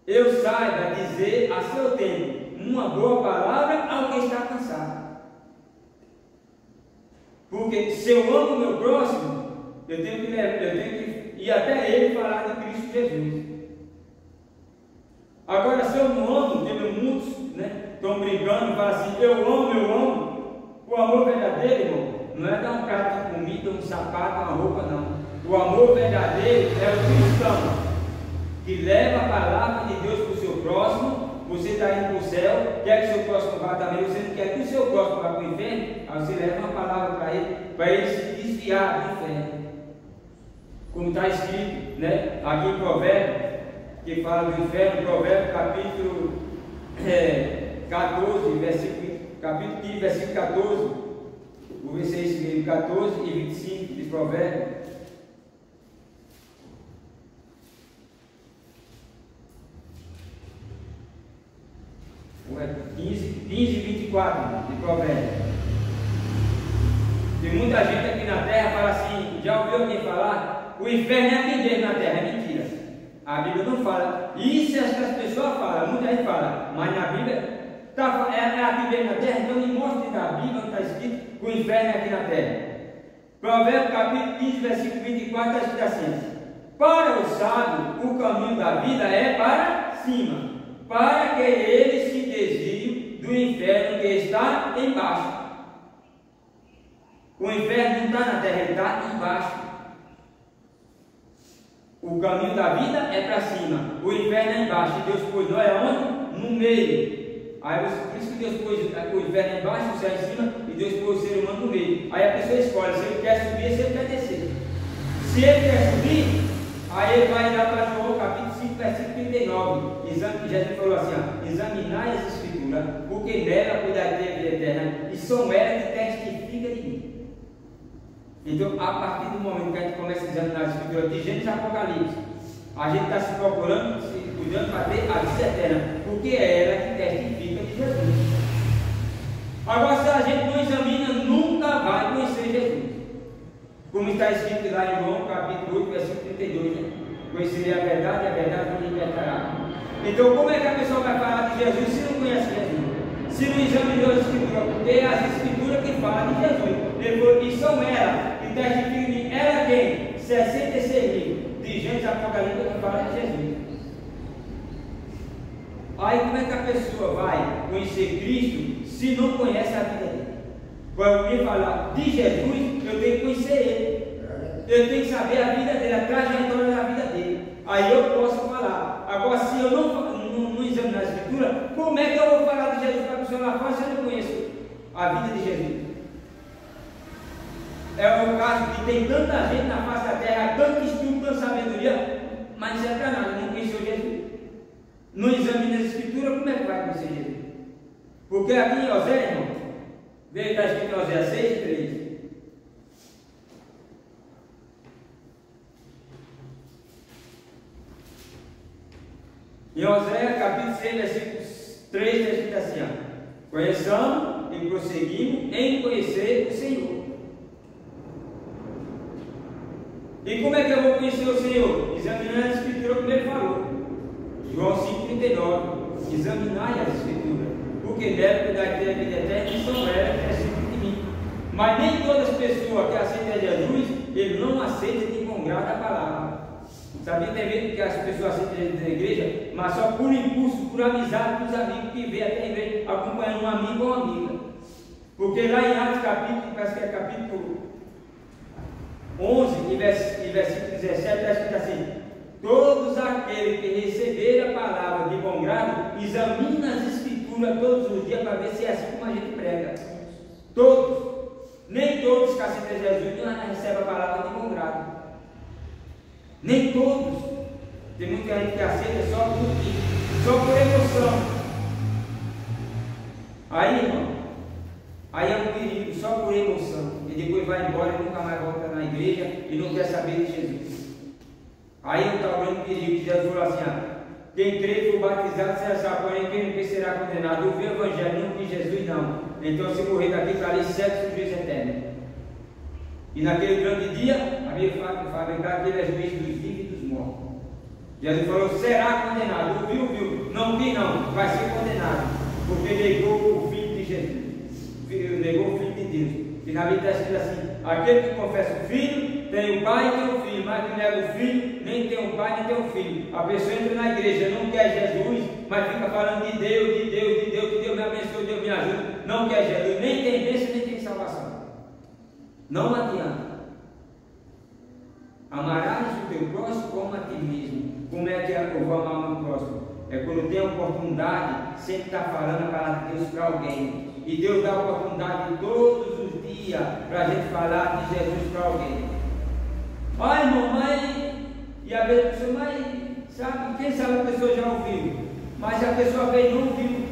eu saiba dizer a seu tempo uma boa palavra ao que está cansado. Porque se eu amo o meu próximo, eu tenho que ir até ele falar de Cristo Jesus. Agora, se eu não amo, tem muitos, né, estão brincando, falam assim: eu amo. O amor verdadeiro, irmão, não é dar um prato de comida, um sapato, uma roupa, não. O amor verdadeiro é o cristão que leva a palavra de Deus para o seu próximo. Você está indo para o céu, quer que o seu próximo vá também, você não quer que o seu próximo vá para o inferno, aí você leva uma palavra para ele se desviar do inferno. Como está escrito, né, aqui em Provérbios, que fala do inferno, Provérbios capítulo 14, capítulo 15, versículo 14. Vou ver se é isso mesmo, 14 e 25 de Provérbios. Ué, 15 e 24 de Provérbios. Tem muita gente aqui na terra que fala assim: já ouviu alguém falar? O inferno é aqui mesmo na terra. É mentira. A Bíblia não fala. Isso é que as pessoas falam, muita gente fala, mas na Bíblia é aqui mesmo na terra. Então me mostre na Bíblia onde está escrito que o inferno é aqui na terra. Provérbios capítulo 15, versículo 24 está escrito assim: para o sábio o caminho da vida é para cima, para que ele se desvie do inferno que está embaixo. O inferno não está na terra, ele está embaixo. O caminho da vida é para cima, o inferno é embaixo. E Deus pôs Noé onde? No meio. Aí, por isso que Deus pôs o inferno embaixo, o céu em cima, e Deus pôs o ser humano no meio. Aí a pessoa escolhe se ele quer subir ou se ele quer descer. Se ele quer subir, aí ele vai lá para João capítulo 5, versículo 39. Jesus falou assim: ó, examinai as escrituras, porque nela cuidarei da vida eterna, e são elas que testificam de mim. Então, a partir do momento que a gente começa a examinar as escrituras de Gênesis e Apocalipse, a gente está se procurando, se cuidando para ter a vida eterna, porque é ela que testifica de Jesus. Agora, como está escrito lá em João capítulo 8, versículo 32, né? Conheceria a verdade vos libertará. Então, como é que a pessoa vai falar de Jesus se não conhece Jesus? Se não examinou as Escrituras? Porque é as Escrituras que falam de Jesus. Ele falou que são ela, que testifica em mim. Ela quem? 66.000 dirigentes apocalípticos que falam de Jesus. Aí como é que a pessoa vai conhecer Cristo se não conhece a vida dele? Quando alguém falar de Jesus, eu tenho que conhecer ele. Eu tenho que saber a vida dele, a trajetória da vida dele. Aí eu posso falar. Agora, se eu não examinar a Escritura, como é que eu vou falar de Jesus para a pessoa lá fora se eu não conheço a vida de Jesus? É o caso que tem tanta gente na face da terra, tanto estudo, tanta sabedoria, mas não serve para nada, não conheceu Jesus. Não examina a Escritura, como é que vai conhecer Jesus? Porque aqui em Oséias, irmão, veio estar escrito em Oséias 6:3. Em Oséias capítulo 6, versículo 3, está escrito assim: ó, conheçamos e prosseguimos em conhecer o Senhor. E como é que eu vou conhecer o Senhor? Examinando a Escritura, como ele falou. João 5,39. Examinai as Escrituras, porque deve dar a vida eterna e são elas que aceitam de mim. Mas nem todas as pessoas que aceitam Jesus, ele não aceita de bom grado a palavra. Sabia que tem vezes que as pessoas aceitam Jesus na igreja, mas só por impulso, por amizade dos amigos que vê até a igreja acompanhando um amigo ou uma amiga. Porque lá em Atos capítulo, parece que é capítulo 11, e versículo 17, está escrito assim: todos aqueles que receberam a palavra de bom grado, examinam as Escrituras todos os dias para ver se é assim como a gente prega. Todos. Nem todos que aceitam Jesus não recebem a palavra de bom grado. Nem todos. Tem muita gente que aceita só por emoção. Aí, irmão, aí é um perigo, só por emoção. E depois vai embora e nunca mais volta na igreja e não quer saber de Jesus. Aí está o grande perigo que Jesus falou assim: quem crê e for batizado será salvo, porém quem não crê será condenado. Ouviu o Evangelho, não de Jesus não. Então, se morrer daqui para ali, certo o juízo eterno. E naquele grande dia, a Bíblia fala que ele é juiz dos vivos e dos mortos. Jesus falou: será condenado. Ouviu? Não vi não, vai ser condenado, porque negou o Filho de Jesus, negou o Filho de Deus. E na Bíblia está escrito assim: aquele que confessa o Filho tem o Pai e tem o Filho, mas que nega o Filho nem tem o Pai nem tem o Filho. A pessoa entra na igreja, não quer Jesus, mas fica falando de Deus, de Deus, de Deus, que Deus me abençoe, Deus me ajuda. Não quer Jesus, nem tem bênção, nem tem salvação. Não adianta. Amarás o teu próximo como a ti mesmo. Como é que eu vou amar o meu próximo? É quando tem a oportunidade, sempre está falando a palavra de Deus para alguém. E Deus dá a oportunidade todos os dias para a gente falar de Jesus para alguém. Ai, irmão, mas... E a vez a pessoa, mas... Sabe, quem sabe a pessoa já ouviu? Mas a pessoa veio e não ouviu.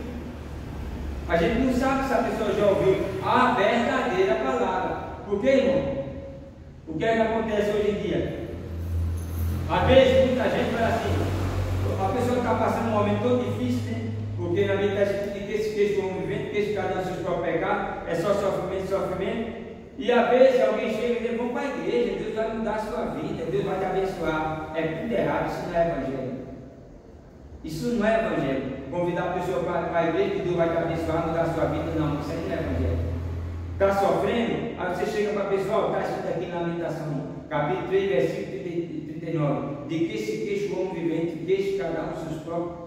A gente não sabe se a pessoa já ouviu a verdadeira palavra. Por quê, irmão? O que é que acontece hoje em dia? Às vezes muita gente fala assim: a pessoa está passando um momento tão difícil, né? Porque na Bíblia está escrito que esse queixo homem vivente, que esse cada um seus próprios pecados, é só sofrimento. E às vezes alguém chega e diz: vamos para a igreja, Deus vai mudar a sua vida, Deus vai te abençoar. É tudo errado, isso não é evangelho. Isso não é evangelho. Convidar a pessoa para a igreja que Deus vai te abençoar, mudar a sua vida, não, isso aí não é evangelho. Está sofrendo, aí você chega para a pessoa: está escrito aqui na Lamentação, capítulo 3, versículo 39, de que se queixa o homem vivente, deixe cada um seus próprios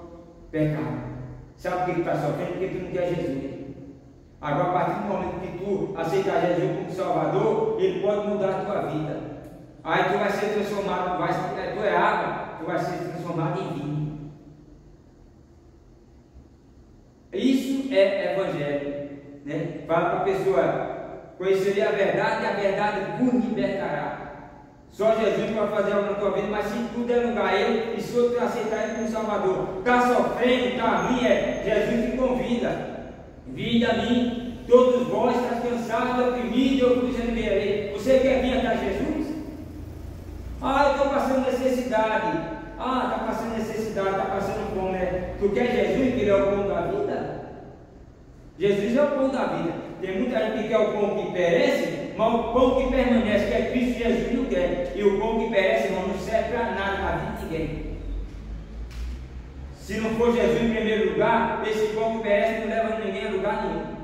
pecados. Sabe por que está sofrendo? Porque tu não quer Jesus. Agora, a partir do momento que tu aceitar Jesus como Salvador, Ele pode mudar a tua vida. Aí tu vai ser transformado, tu é água, tu vai ser transformado em vinho. Isso é evangelho. Né? Fala para a pessoa: conheceria a verdade vos libertará. Só Jesus vai fazer algo na tua vida, mas se tu der lugar a Ele, e se tu aceitar Ele como Salvador, está sofrendo, está ruim, Jesus te convida: vinde a mim, todos vós estás cansados, oprimidos, eu vos aliviarei. Você quer vir até Jesus? Eu estou passando necessidade. Está passando necessidade, está passando fome, né? Tu quer Jesus, que Ele é o pão da vida? Jesus é o pão da vida. Tem muita gente que quer o pão que perece, mas o pão que permanece, que é Cristo Jesus, não quer. E o pão que perece, irmão, não serve para nada na vida de ninguém. Se não for Jesus em primeiro lugar, esse pão que perece não leva ninguém a lugar nenhum.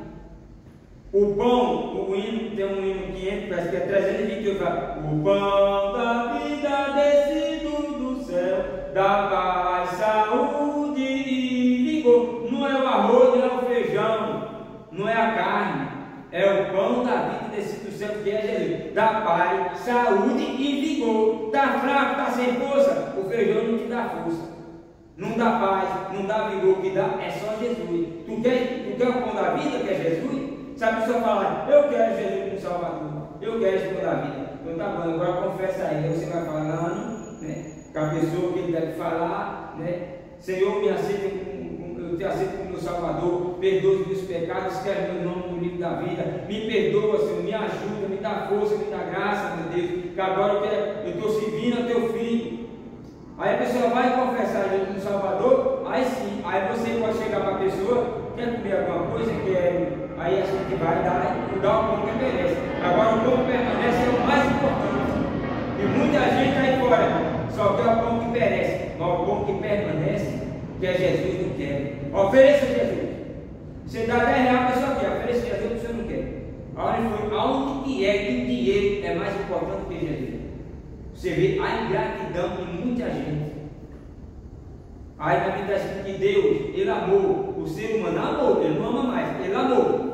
O pão, o hino, tem um hino 500, parece que é 328, fala: o pão da vida descido do céu, dá paz, saúde e vigor. Não é o arroz, não é o feijão, não é a carne, é o pão da vida descido do céu, que é Jesus. Dá paz, saúde e vigor. Está fraco, está sem força, o feijão não te dá força, não dá paz, não dá vigor. O que dá é só Jesus. Tu quer o pão da vida, que é Jesus? Se a pessoa falar: eu quero Jesus como Salvador, eu quero esse pão da vida, então tá bom, agora confessa aí. Aí você vai falando, né, com a pessoa que ele deve falar, né: Senhor, me aceita, eu te aceito como meu Salvador, perdoa os meus pecados, escreve meu nome no livro da vida, me perdoa, Senhor, me ajuda, me dá força, me dá graça, meu Deus, que agora eu estou servindo a teu filho. Aí a pessoa vai confessar Jesus como Salvador, aí sim, aí você pode chegar para a pessoa: quer comer alguma coisa? Quer. Aí a gente vai dar o pão que merece. Agora o pão que permanece é o mais importante. E muita gente aí fora só quer o pão que perece, mas o pão que permanece, que é Jesus, não quer. Ofereça Jesus. Você dá 10 reais, a pessoa quer. Ofereça Jesus, você não quer. Aonde que é que o dinheiro é mais importante que Jesus? Você vê a ingratidão de muita gente. Aí na Bíblia está escrito que Deus, Ele amou o ser humano, amou, Ele não ama mais, Ele amou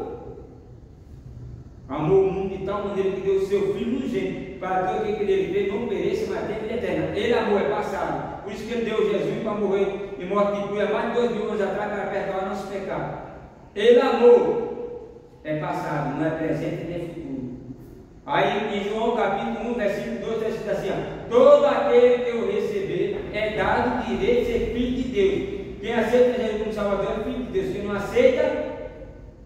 o mundo de tal maneira que deu o seu Filho unigênito, para que aquele que Ele fez não pereça, mas tenha vida eterna. Ele amou, é passado. Por isso que Ele deu Jesus para morrer em morte de cruz, mais de 2000 anos atrás, para perdoar nossos pecados. Ele amou, é passado, não é presente nem futuro. Aí em João capítulo 1, versículo 2, está escrito assim: ó: todo aquele que eu receber é dado o direito de ser filho de Deus. Quem aceita Jesus como Salvador é filho de Deus, quem não aceita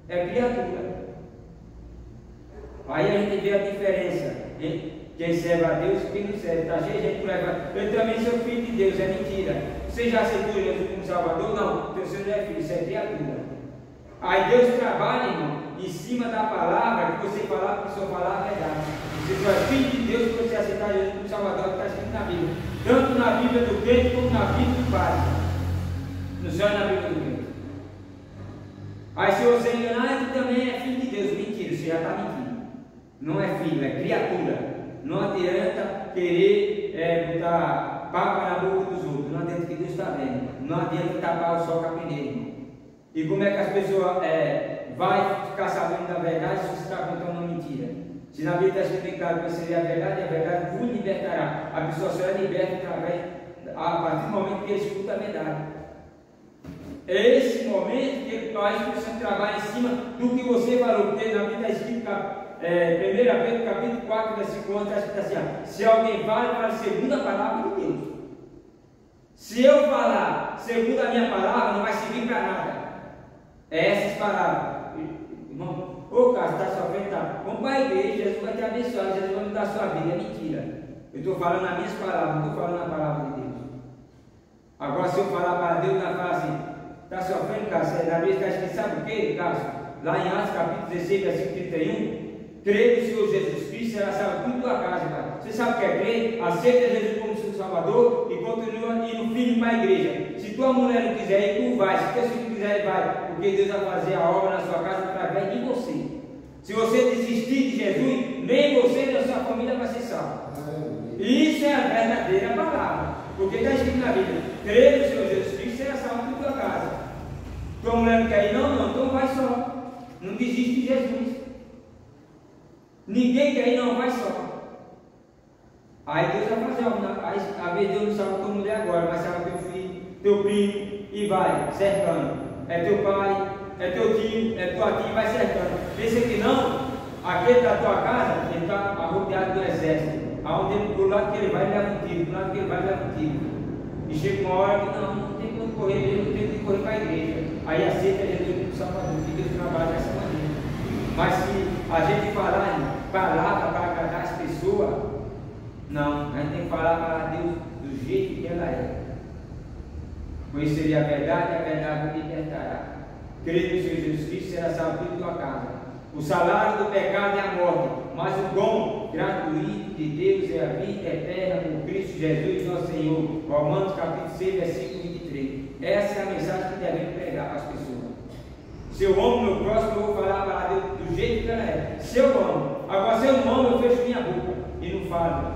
é criatura. Aí a gente vê a diferença entre quem serve a Deus e quem não serve. Está cheio de gente por aí: eu também sou filho de Deus. É mentira. Você já aceitou Jesus como Salvador? Não, então você não é filho, você é criatura. Aí Deus trabalha, irmão, em cima da palavra que você falar, porque a sua palavra é verdade. Você só é filho de Deus se você aceitar Jesus como Salvador, que está escrito na Bíblia. Tanto na Bíblia do crente como na Bíblia do Pai. Não só na Bíblia do crente. Aí se você enganar, ele também é filho de Deus. Mentira, você já está mentindo. Não é filho, é criatura. Não adianta querer botar papa na boca dos outros. Não adianta, que Deus está vendo. Não adianta tapar o sol com a peneira. E como é que as pessoas vai ficar sabendo da verdade se você está contando uma mentira? Se na Bíblia está explicado que seria a verdade vos libertará. A pessoa só é liberta a partir do momento que ele escuta a verdade. É esse momento que ele faz que você trabalha em cima do que você falou, porque na Bíblia está escrito, 1 Pedro capítulo 4, versículo 11, está escrito assim: ó: se alguém fala segundo a palavra de Deus. Se eu falar segundo a minha palavra, não vai servir para nada. É essas palavras. Irmão, ô Cássio, está sofrendo, tá? Vamos para a igreja, Jesus vai te abençoar, Jesus vai mudar a sua vida. É mentira. Eu estou falando as minhas palavras, não estou falando a palavra de Deus. Agora, se eu falar para Deus, ela fala assim: está sofrendo, Cássio? Na Bíblia está escrito, sabe o que, Cássio? Lá em Atos capítulo 16, versículo 31. Crê no Senhor Jesus Cristo, será salvo tudo tua casa, cara. Você sabe o que é crer? Aceita Jesus como seu Salvador e continua indo firme para a igreja. Se tua mulher não quiser ir, tu vai. Se teu filho não quiser, ele vai. Porque Deus vai fazer a obra na sua casa através de você. Se você desistir de Jesus, nem você nem a sua família vai ser salvo. Isso é a verdadeira palavra. Porque está escrito na Bíblia: crê no Senhor Jesus Cristo, será salvo tudo tua casa. Tua mulher não quer ir? Não, então vai só. Não desiste de Jesus. Ninguém quer ir, não, vai só. Aí Deus vai fazer algo. Aí, a vez Deus não salva tua mulher agora, mas salva teu filho, teu primo, e vai cercando. É teu pai, é teu tio, é tua tia, vai cercando. Pensa que não, aquele da tua casa, ele está rodeado do exército. Aonde ele, do lado que ele vai, ele leva um tiro, do lado que ele vai, ele leva um tiro. E chega uma hora que não tem como correr, ele não tem que correr para a igreja. Aí aceita Jesus como Salvador, que Deus trabalha dessa maneira. Mas se a gente falar palavra para agradar as pessoas, não, a gente tem que falar para Deus do jeito que ela é. Conheceria a verdade me libertará. Crê no Senhor Jesus Cristo, será salvo em tua casa. O salário do pecado é a morte, mas o dom gratuito de Deus é a vida eterna por Cristo Jesus, nosso Senhor. Romanos capítulo 6, versículo 23. Essa é a mensagem que devemos pregar para as pessoas. Se eu amo meu próximo, eu vou falar para Deus do jeito que ela é. Se eu amo. Agora, se eu não amo, eu fecho minha boca e não falo.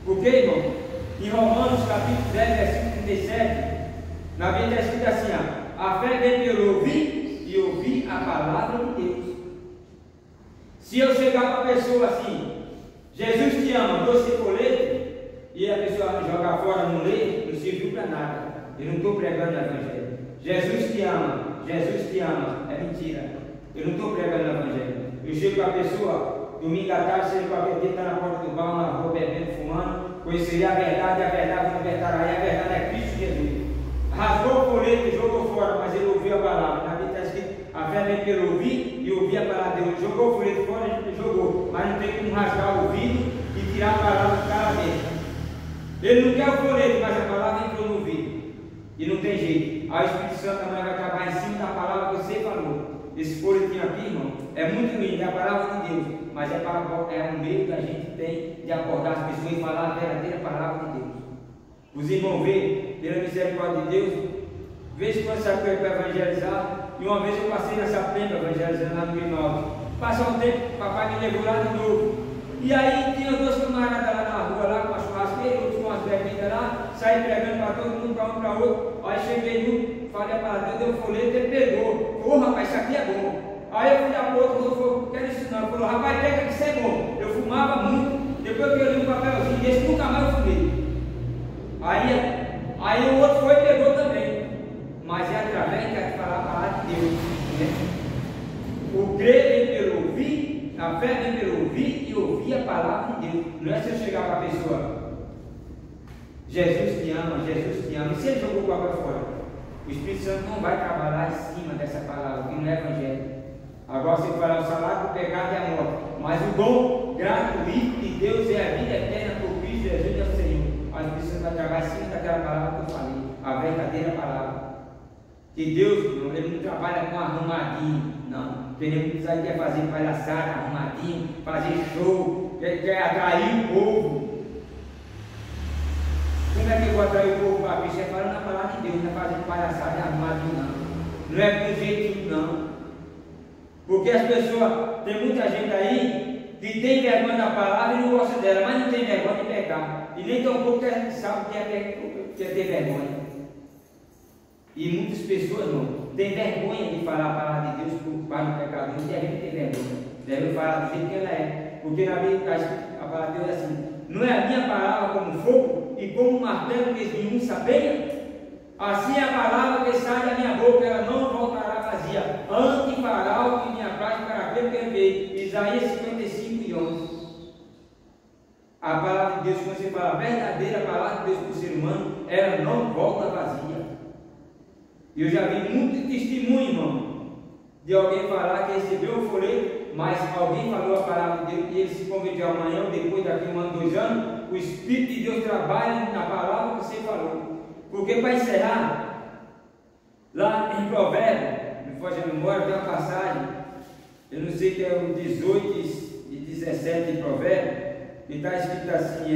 Por quê, irmão? Em Romanos capítulo 10, versículo 37, na Bíblia está escrito assim: a fé vem pelo ouvir e ouvir a palavra de Deus. Se eu chegar para a pessoa assim, Jesus te ama, doce colete, e a pessoa jogar fora, não lê, não serviu para nada. Eu não estou pregando o Evangelho. Jesus te ama, é mentira. Eu não estou pregando o Evangelho. Eu chego para a pessoa, domingo à tarde, chego para a pessoa, está na porta do bar, na rua, bebendo, fumando, conheceria a verdade me libertará, e a verdade é Cristo Jesus. Rasgou o colete, jogou fora, mas ele ouviu a palavra. Na Bíblia está escrito: a fé vem pelo ouvir e ouvir a palavra de Deus. Jogou o colete fora, ele jogou, mas não tem como rasgar o ouvido e tirar a palavra do cara dentro. Ele não quer o colete, mas a palavra entrou no ouvido. E não tem jeito. Aí o Espírito Santo amanhã vai trabalhar em cima da palavra que você falou. Esse coletinho aqui, irmão, é muito lindo, é a palavra de Deus, mas é um meio que a gente tem de acordar as pessoas e falar a verdadeira palavra de Deus. Os irmãos veem, pela misericórdia de Deus, vê se quando saiu para evangelizar. E uma vez eu passei nessa pemba evangelizando lá no Rio Norte. Passou um tempo, papai me levou lá de novo. E aí tinha dois camaradas lá na rua, lá com a churrasqueira, outros com as bebidas lá, saí pregando para todo mundo, para um para outro. Aí cheguei no, falei para Deus, deu um folheto, ele pegou. Ô rapaz, isso aqui é bom. Aí eu fui dar para o outro, falou, quero isso não. Ele falou, rapaz, pega que isso é bom. Eu fumava muito, depois que eu li um papelzinho desse, nunca mais eu fumei. Aí o outro foi e pegou também. Mas é através de falar a palavra de Deus. Né? O crer vem pelo ouvir, a fé vem pelo ouvir e ouvir a palavra de Deus. Não é se eu chegar para a pessoa, Jesus te ama, e se ele jogou o papel fora, o Espírito Santo não vai trabalhar em cima dessa palavra, que não é evangelho. Agora você fala, o salário do pecado é a morte, mas o dom gratuito de Deus é a vida eterna por Cristo Jesus, nosso Senhor. Mas o Espírito Santo vai trabalhar em cima daquela palavra que eu falei, a verdadeira palavra. Que Deus, ele não trabalha com arrumadinho, não. Ele quer fazer palhaçada, arrumadinho, fazer show, quer atrair o povo. Como é que eu vou atrair o povo para Cristo? É falando a palavra de Deus, não é fazendo palhaçada e arrumadinho, não. Não é com jeitinho, não. Porque as pessoas, tem muita gente aí que tem vergonha da palavra e não gosta dela, mas não tem vergonha de pecar. E nem tão pouco sabe o que é ter vergonha. E muitas pessoas não têm vergonha de falar a palavra de Deus para o pecador. Não devem ter vergonha, devem falar do jeito que ela é. Porque na Bíblia a palavra de Deus é assim: não é a minha palavra como fogo e como um martelo que nenhum sabeia? Assim é a palavra que sai da minha boca, ela não voltará vazia, antes fará o que me apraz para aquele que enviei. Isaías 55:11. A palavra de Deus, quando você fala a verdadeira palavra de Deus para o ser humano, ela não volta vazia. E eu já vi muito testemunho, irmão, de alguém falar que recebeu o folheto, mas alguém falou a palavra de Deus e ele se converteu amanhã ou depois daqui 1 ano, 2 anos. O Espírito de Deus trabalha na palavra que você falou. Porque para encerrar, lá em Provérbios, me foge a memória, tem uma passagem, eu não sei que é o 18 e 17 de Provérbios, que está escrito assim: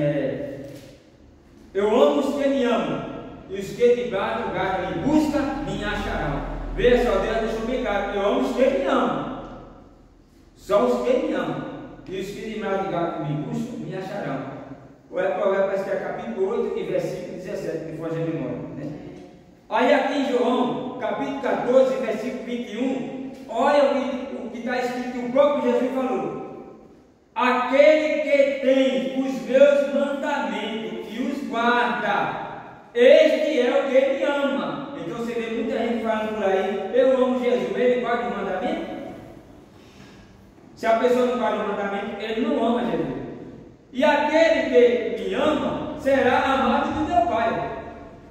eu amo os que me amam, e os que de madrugada me buscam, me acharão. Veja só, Deus deixou bem claro: eu amo os que me amam, só os que me amam, e os que de madrugada me buscam, me acharão. O Provérbios parece que é capítulo 8 e versículo 17, me foge a memória, né? Aí aqui em João, capítulo 14, versículo 21, olha o que está escrito, que o próprio Jesus falou: aquele que tem os meus mandamentos e os guarda, este é o que me ama. Então você vê muita gente falando por aí: eu amo Jesus, ele guarda o mandamento? Se a pessoa não guarda o mandamento, ele não ama Jesus. E aquele que me ama será amado do meu Pai.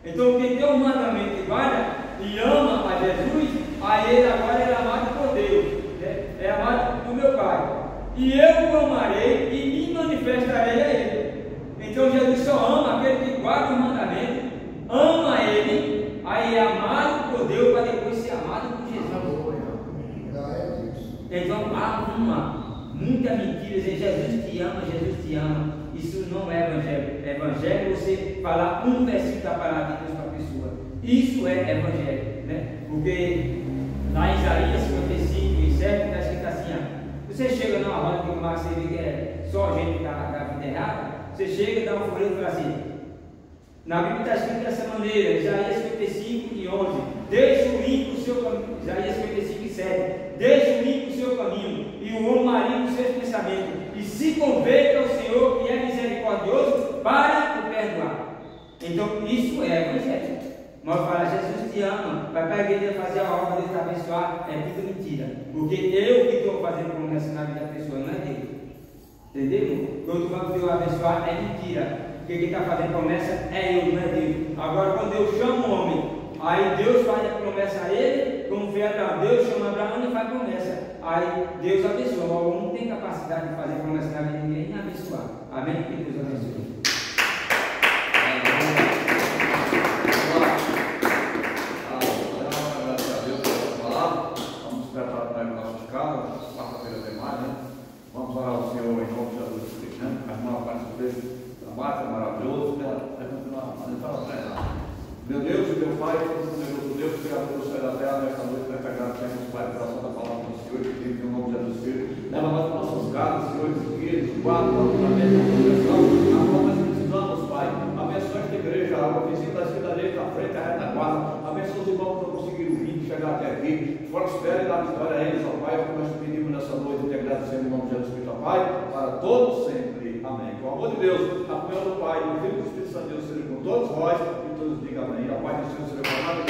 Então quem tem um mandamento e guarda e ama a Jesus, a ele agora é amado por Deus, né? É amado do meu Pai. E eu o amarei e me manifestarei a ele. Então Jesus só ama aquele que guarda o mandamento, ama ele, aí é amado por Deus para depois ser amado por Jesus. Então ama. muita mentira, dizer Jesus te ama, Jesus te ama. Isso não é evangelho. Evangelho é você falar um versículo da palavra de Deus para a pessoa. Isso é evangelho, né? Porque lá em Isaías 55, 7, está escrito assim: você chega numa roda que você vê que é só gente da vida errada, você chega e dá um folheto e fala assim. Na Bíblia está escrito dessa maneira, Isaías 55 e 11: deixe o ímpio o seu caminho. Isaías 55 e 7: deixe o ímpio o seu caminho e o homem maligno os seus pensamentos, e se converta ao Senhor, que é misericordioso, para o perdoar. Então isso é evangelho. Mas falar Jesus te ama, vai para a igreja fazer a obra de te abençoar, é tudo mentira. Porque eu que estou fazendo promessa na vida da pessoa, não é Deus. Entendeu? Quando eu vou abençoar é mentira. Porque quem está fazendo promessa é eu, não é Deus. Agora, quando eu chamo o homem, aí Deus faz a promessa a ele, como foi Abraão. Deus chama Abraão e faz promessa. Aí Deus abençoa. O homem não tem capacidade de fazer promessa na vida de ninguém nem abençoar. Amém? Que Deus abençoe. Graças a Deus por essa palavra. Vamos preparar para os nossos carros. Quarta-feira tem mais, né? Vamos orar ao Senhor em nome de Jesus Cristo, né? A irmã participa trabalho maravilhoso, vai continuar fazendo para treinar. Meu Deus e meu Pai, todo Deus, Criador do céu e da terra, nesta noite, nesta graça, temos Pai, pela santa palavra do Senhor, que tem em nome de Jesus Cristo. Leva nós para nossas casas, Senhor, os filhos, os guardas, a mesa, a proteção, a qual nós precisamos, Pai. Abençoe esta igreja, a visita da cidadania da frente, a retaguarda. Abençoe os irmãos que não conseguiram vir, chegar até aqui. Prospere e dá vitória a eles, ó Pai, é o que nós pedimos nessa noite, e te agradecemos em nome de Jesus Cristo, ó Pai, para todos sempre. Amém. Com o amor de Deus, a comunhão do Pai, o Filho do Espírito Santo de Deus seja com todos vós, e todos digam amém. A paz do Senhor seja com